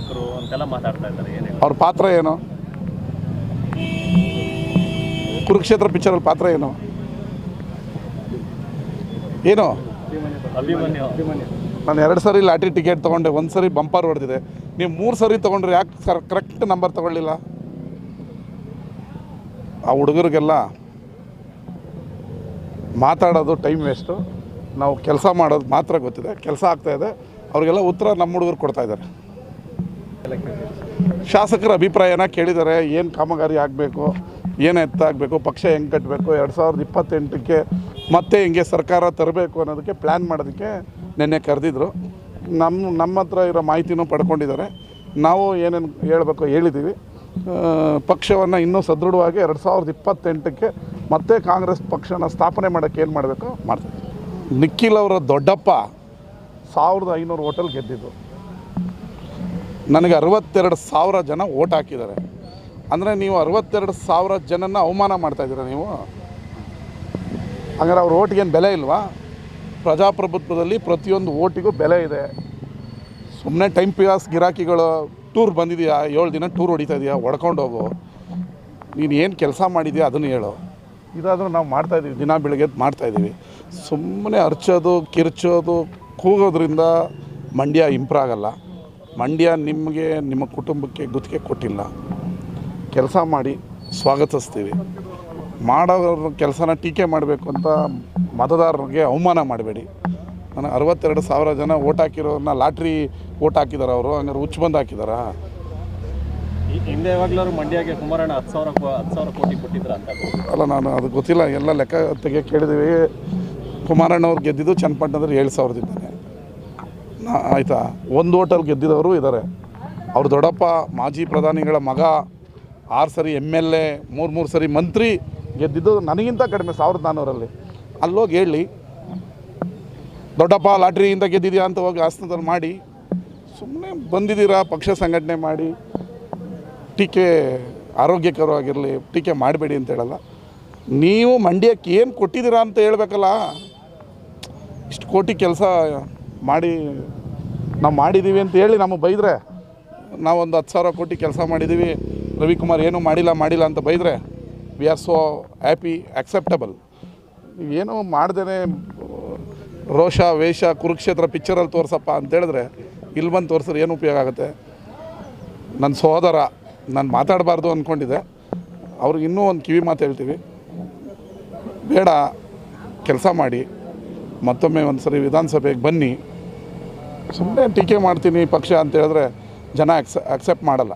ಶಾಸಕರು ಅಂತೆಲ್ಲ ಮಾತಾಡ್ತಾ ಇದ್ದಾರೆ. ಅವ್ರ ಪಾತ್ರ ಏನು? ಕುರುಕ್ಷೇತ್ರ ಪಿಕ್ಚರಲ್ಲಿ ಪಾತ್ರ ಏನು? ನಾನು 2 ಸರಿ ಲಾಟ್ರಿ ಟಿಕೆಟ್ ತೊಗೊಂಡೆ, 1 ಸರಿ ಬಂಪರ್ ಹೊಡೆದಿದೆ. ನೀವು 3 ಸರಿ ತೊಗೊಂಡ್ರೆ ಯಾಕೆ ಕರೆಕ್ಟ್ ನಂಬರ್ ತೊಗೊಳ್ಳಿಲ್ಲ? ಆ ಹುಡುಗರಿಗೆಲ್ಲ ಮಾತಾಡೋದು ಟೈಮ್ ವೇಸ್ಟು. ನಾವು ಕೆಲಸ ಮಾಡೋದು ಮಾತ್ರ ಗೊತ್ತಿದೆ, ಕೆಲಸ ಆಗ್ತಾಯಿದೆ. ಅವ್ರಿಗೆಲ್ಲ ಉತ್ತರ ನಮ್ಮ ಹುಡುಗರು ಕೊಡ್ತಾಯಿದ್ದಾರೆ. ಶಾಸಕರ ಅಭಿಪ್ರಾಯನ ಕೇಳಿದ್ದಾರೆ. ಏನು ಕಾಮಗಾರಿ ಆಗಬೇಕು, ಏನು ಎತ್ತಾಗಬೇಕು, ಪಕ್ಷ ಹೆಂಗೆ ಕಟ್ಟಬೇಕು, 2028ಕ್ಕೆ ಮತ್ತೆ ಹಿಂಗೆ ಸರ್ಕಾರ ತರಬೇಕು ಅನ್ನೋದಕ್ಕೆ ಪ್ಲ್ಯಾನ್ ಮಾಡೋದಕ್ಕೆ ನಿನ್ನೆ ಕರೆದಿದ್ರು. ನಮ್ಮ ಹತ್ರ ಇರೋ ಮಾಹಿತಿನೂ ಪಡ್ಕೊಂಡಿದ್ದಾರೆ. ನಾವು ಏನೇನು ಹೇಳಬೇಕು ಹೇಳಿದ್ದೀವಿ. ಪಕ್ಷವನ್ನು ಇನ್ನೂ ಸದೃಢವಾಗಿ 2028ಕ್ಕೆ ಮತ್ತೆ ಕಾಂಗ್ರೆಸ್ ಪಕ್ಷನ ಸ್ಥಾಪನೆ ಮಾಡೋಕ್ಕೆ ಏನು ಮಾಡಬೇಕು ಮಾಡ್ತೀವಿ. ನಿಖಿಲ್ ಅವರ ದೊಡ್ಡಪ್ಪ 1500 ಓಟಲ್ಲಿ ಗೆದ್ದಿದ್ದು. ನನಗೆ 62,000 ಜನ ಓಟ್ ಹಾಕಿದ್ದಾರೆ. ಅಂದರೆ ನೀವು 62,000 ಜನನ ಅವಮಾನ ಮಾಡ್ತಾಯಿದ್ದೀರ ನೀವು. ಹಂಗಾರೆ ಅವ್ರ ಓಟಿಗೇನು ಬೆಲೆ ಇಲ್ವಾ? ಪ್ರಜಾಪ್ರಭುತ್ವದಲ್ಲಿ ಪ್ರತಿಯೊಂದು ಓಟಿಗೂ ಬೆಲೆ ಇದೆ. ಸುಮ್ಮನೆ ಟೈಮ್ ಪಾಸ್ ಗಿರಾಕಿಗಳು ಟೂರ್ ಬಂದಿದೆಯಾ, 7 ದಿನ ಟೂರ್ ಹೊಡಿತಾ ಇದೆಯಾ, ಹೊಡ್ಕೊಂಡು ಹೋಗು. ನೀನು ಏನು ಕೆಲಸ ಮಾಡಿದೆಯಾ ಅದನ್ನು ಹೇಳು. ಇದಾದರೂ ನಾವು ಮಾಡ್ತಾಯಿದ್ದೀವಿ, ದಿನ ಬೆಳಗ್ಗೆ ಮಾಡ್ತಾಯಿದ್ದೀವಿ. ಸುಮ್ಮನೆ ಅರ್ಚೋದು, ಕಿರ್ಚೋದು, ಕೂಗೋದ್ರಿಂದ ಮಂಡ್ಯ ಇಂಪ್ರೂವ್ ಆಗಲ್ಲ. ಮಂಡ್ಯ ನಿಮಗೆ, ನಿಮ್ಮ ಕುಟುಂಬಕ್ಕೆ ಗುತ್ತಿಗೆ ಕೊಟ್ಟಿಲ್ಲ. ಕೆಲಸ ಮಾಡಿ ಸ್ವಾಗತಿಸ್ತೀವಿ. ಮಾಡೋ ಕೆಲಸನ ಟೀಕೆ ಮಾಡಬೇಕು ಅಂತ ಮತದಾರರಿಗೆ ಅವಮಾನ ಮಾಡಬೇಡಿ. ನಾನು 62,000 ಜನ ಓಟ್ ಹಾಕಿರೋರನ್ನ ಲಾಟ್ರಿ ಓಟ್ ಹಾಕಿದ್ದಾರೆ ಅವರು. ಹಂಗಾರೆ ಹುಚ್ಚು ಬಂದು ಹಾಕಿದಾರಾ? ಹಿಂದೆ ಯಾವಾಗಲೂ ಮಂಡ್ಯಗೆ ಕುಮಾರಣ್ಣ 10,000 ಕೋಟಿ ಕೊಟ್ಟಿದ್ರ ಅಂತ ಅಲ್ಲ, ನಾನು ಅದು ಗೊತ್ತಿಲ್ಲ. ಎಲ್ಲ ಲೆಕ್ಕ ತೆಗೆ ಕೇಳಿದ್ದೀವಿ. ಕುಮಾರಣ್ಣವ್ರು ಗೆದ್ದಿದ್ದು ಚನ್ನಪಟ್ಟಣದಲ್ಲಿ 7,000 ಇದ್ದಾನೆ. ಆಯಿತಾ, 1 ಓಟಲ್ಲಿ ಗೆದ್ದಿದವರು ಇದ್ದಾರೆ. ಅವ್ರ ದೊಡ್ಡಪ್ಪ ಮಾಜಿ ಪ್ರಧಾನಿಗಳ ಮಗ 6 ಸರಿ MLA, 3 ಸರಿ ಮಂತ್ರಿ ಗೆದ್ದಿದ್ದು ನನಗಿಂತ ಕಡಿಮೆ 1400ರಲ್ಲಿ. ಅಲ್ಲೋಗಿ ಹೇಳಿ, ದೊಡ್ಡಪ್ಪ ಲಾಟ್ರಿಯಿಂದ ಗೆದ್ದಿದ್ಯಾ ಅಂತ ಹೋಗಿ ಆಸನದಲ್ಲಿ ಮಾಡಿ. ಸುಮ್ಮನೆ ಬಂದಿದ್ದೀರಾ ಪಕ್ಷ ಸಂಘಟನೆ ಮಾಡಿ. ಟೀಕೆ ಆರೋಗ್ಯಕರವಾಗಿರಲಿ, ಟೀಕೆ ಮಾಡಬೇಡಿ ಅಂತ ಹೇಳಲ್ಲ. ನೀವು ಮಂಡ್ಯಕ್ಕೆ ಏನು ಕೊಟ್ಟಿದ್ದೀರಾ ಅಂತ ಹೇಳಬೇಕಲ್ಲ. ಇಷ್ಟು ಕೋಟಿ ಕೆಲಸ ಮಾಡಿ ನಾವು ಮಾಡಿದ್ದೀವಿ ಅಂತ ಹೇಳಿ ನಮಗೆ ಬೈದರೆ, ನಾವೊಂದು 10,000 ಕೋಟಿ ಕೆಲಸ ಮಾಡಿದ್ದೀವಿ, ರವಿಕುಮಾರ್ ಏನೂ ಮಾಡಿಲ್ಲ ಅಂತ ಬೈದರೆ we are so happy, acceptable. ನೀವೇನು ಮಾಡ್ದೇ ರೋಷ ವೇಷ ಕುರುಕ್ಷೇತ್ರ ಪಿಕ್ಚರಲ್ಲಿ ತೋರಿಸಪ್ಪ ಅಂತೇಳಿದ್ರೆ ಇಲ್ಲಿ ಬಂದು ತೋರಿಸಿದ್ರೆ ಏನು ಉಪಯೋಗ ಆಗುತ್ತೆ? ನನ್ನ ಸಹೋದರ, ನಾನು ಮಾತಾಡಬಾರ್ದು ಅಂದ್ಕೊಂಡಿದ್ದೆ. ಅವ್ರಿಗೆ ಇನ್ನೂ ಒಂದು ಕಿವಿ ಮಾತು ಹೇಳ್ತೀವಿ, ಬೇಡ, ಕೆಲಸ ಮಾಡಿ, ಮತ್ತೊಮ್ಮೆ ಒಂದು ಸರಿ ವಿಧಾನಸಭೆಗೆ ಬನ್ನಿ. ಸುಮ್ಮನೆ ಟೀಕೆ ಮಾಡ್ತೀನಿ ಪಕ್ಷ ಅಂತ ಹೇಳಿದ್ರೆ ಜನ ಆಕ್ಸೆಪ್ಟ್ ಮಾಡಲ್ಲ.